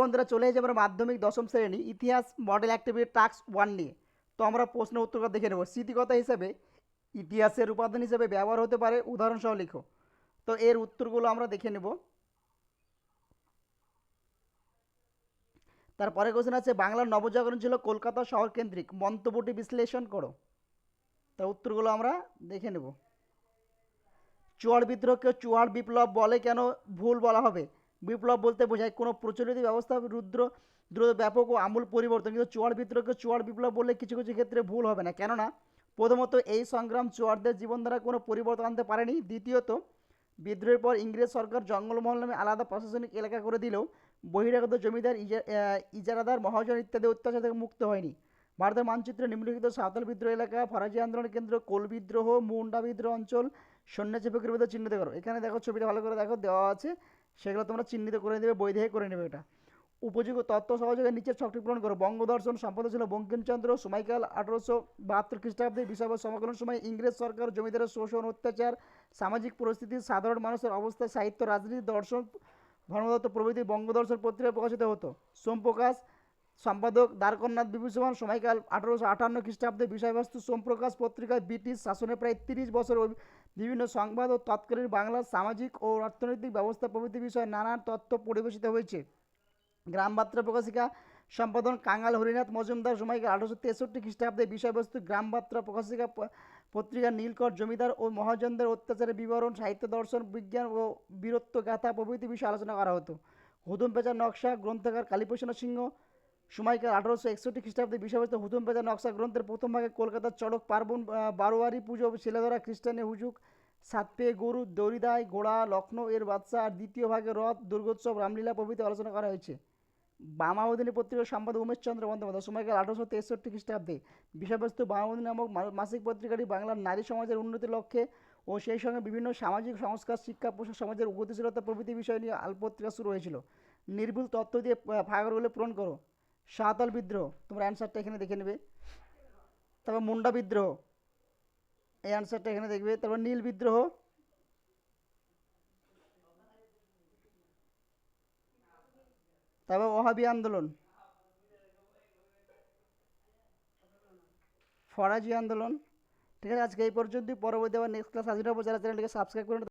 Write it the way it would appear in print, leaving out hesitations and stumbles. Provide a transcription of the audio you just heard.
বন্ধুরা চলে এসেছি আমরা মাধ্যমিক দশম শ্রেণী ইতিহাস মডেল অ্যাক্টিভিটি টাস্ক 1 নিয়ে। তো আমরা প্রশ্ন উত্তরটা দেখে নেব। স্মৃতিকথা হিসেবে ইতিহাসের উপাদান হিসেবে ব্যবহার হতে পারে, উদাহরণ সহ লিখো। তো এর উত্তরগুলো আমরা দেখে নেব। তারপরে কোশ্চেন আছে, বাংলার নবজাগরণ ছিল কলকাতা শহর কেন্দ্রিক, মন্তব্যটি বিশ্লেষণ করো। তা উত্তরগুলো আমরা দেখে নেব। চুয়াড় বিদ্রোহকে চুয়াড় বিপ্লব বলে কেন ভুল বলা হবে? বিপ্লব বলতে বোঝায় কোনো প্রচলিত ব্যবস্থা দ্রুত ব্যাপক ও আমূল পরিবর্তন, কিন্তু চুয়াড় বিদ্রোহকে চুয়াড় বিপ্লব বললে কিছু কিছু ক্ষেত্রে ভুল হবে না, কেননা প্রথমত এই সংগ্রাম চুয়াড়দের জীবনধারা কোনো পরিবর্তন আনতে পারেনি। দ্বিতীয়ত বিদ্রোহের পর ইংরেজ সরকার জঙ্গলমহল নামে আলাদা প্রশাসনিক এলাকা করে দিলেও বহিরাগত জমিদার ইজারাদার মহাজন ইত্যাদি অত্যাচার থেকে মুক্ত হয়নি। ভারতের মানচিত্রে নিম্নলিখিত সাঁওতাল বিদ্রোহ এলাকা, ফরাজি আন্দোলনের কেন্দ্র, কোল বিদ্রোহ, মুন্ডা বিদ্রোহ অঞ্চল, সন্ন্যাসী ফকির বিদ্রোহ চিহ্নিত করো। এখানে দেখো ছবিটা ভালো করে দেখো, দেওয়া আছে, সেগুলো তোমরা চিহ্নিত করে দেবে, বই দেখে করে নেবে। এটা উপযোগী তথ্য সহযোগে নিচের ছকটি পূরণ করো। বঙ্গদর্শন সম্পাদক ছিল বঙ্কিমচন্দ্র। সময়কাল 1872 খ্রিস্টাব্দে। বিষয়বস্তু সমাকলন সময় ইংরেজ সরকার, জমিদারের শোষণ অত্যাচার, সামাজিক পরিস্থিতি, সাধারণ মানুষের অবস্থা, সাহিত্য, রাজনীতি, দর্শন, ধর্মতত্ত্ব প্রভৃতি বঙ্গদর্শন পত্রিকায় প্রকাশিত হতো। সোমপ্রকাশ সম্পাদক দ্বারকনাথ বিভূষণ। সময়কাল 1858 খ্রিস্টাব্দে। বিষয়বস্তু সোমপ্রকাশ পত্রিকায় ব্রিটিশ শাসনে প্রায় 30 বছর বিভিন্ন সংবাদ ও তৎকালীন বাংলার সামাজিক ও অর্থনৈতিক ব্যবস্থা প্রভৃতি বিষয়ে নানান তথ্য পরিবেশিত হয়েছে। গ্রামবার্তা প্রকাশিকা সম্পাদন কাঙাল হরিনাথ মজুমদার। সময়কাল 1863 খ্রিস্টাব্দে। বিষয়বস্তু গ্রামবার্তা প্রকাশিকা পত্রিকা নীলকর জমিদার ও মহাজনদের অত্যাচারের বিবরণ, সাহিত্য, দর্শন, বিজ্ঞান ও বীরত্ব গাথা প্রভৃতি বিষয়ে আলোচনা করা হতো। হুতুম পেঁচার নকশা গ্রন্থকার কালীপ্রসন্ন সিংহ। সময়কাল 1861 খ্রিস্টাব্দে। বিষয়বস্তু হুতুম পেঁচার নকশা গ্রন্থের প্রথম ভাগে কলকাতার চড়ক পার্বণ, বারোয়ারি পুজো, ছেলেধরা, খ্রিস্টানের হুজুক, সাতপে গরু, দড়িদায় ঘোড়া, লখনৌ এর বাদশা, আর দ্বিতীয় ভাগে রথ, দুর্গোৎসব, রামলীলা প্রভৃতি আলোচনা করা হয়েছে। বামাবদিনী পত্রিকার সম্পাদক উমেশচন্দ্র বন্দ্যোপাধ্যায়। সময়কাল 1863 খ্রিস্টাব্দে। বিষয়বস্তু বামাবদিনী নামক মাসিক পত্রিকাটি বাংলার নারী সমাজের উন্নতির লক্ষ্যে ও সেই সঙ্গে বিভিন্ন সামাজিক সংস্কার, শিক্ষা, পোশাক, সমাজের গতিশীলতা প্রভৃতি বিষয় নিয়ে পত্রিকা শুরু হয়েছিল। নির্ভুল তথ্য দিয়ে ফাঁকগুলো পূরণ করো। সাঁওতাল বিদ্রোহ, তোমরা অ্যান্সারটা এখানে দেখে নেবে। তারপর মুন্ডা বিদ্রোহ, এই অ্যান্সারটা এখানে দেখবে। তারপর নীল বিদ্রোহ, তারপর ওহাবি আন্দোলন, ফরাজি আন্দোলন। ঠিক আছে, আজকে এই পর্যন্তই। পরবর্তী আবার নেক্সট ক্লাস হাজির হবো। যারা চ্যানেলটিকে সাবস্ক্রাইব করে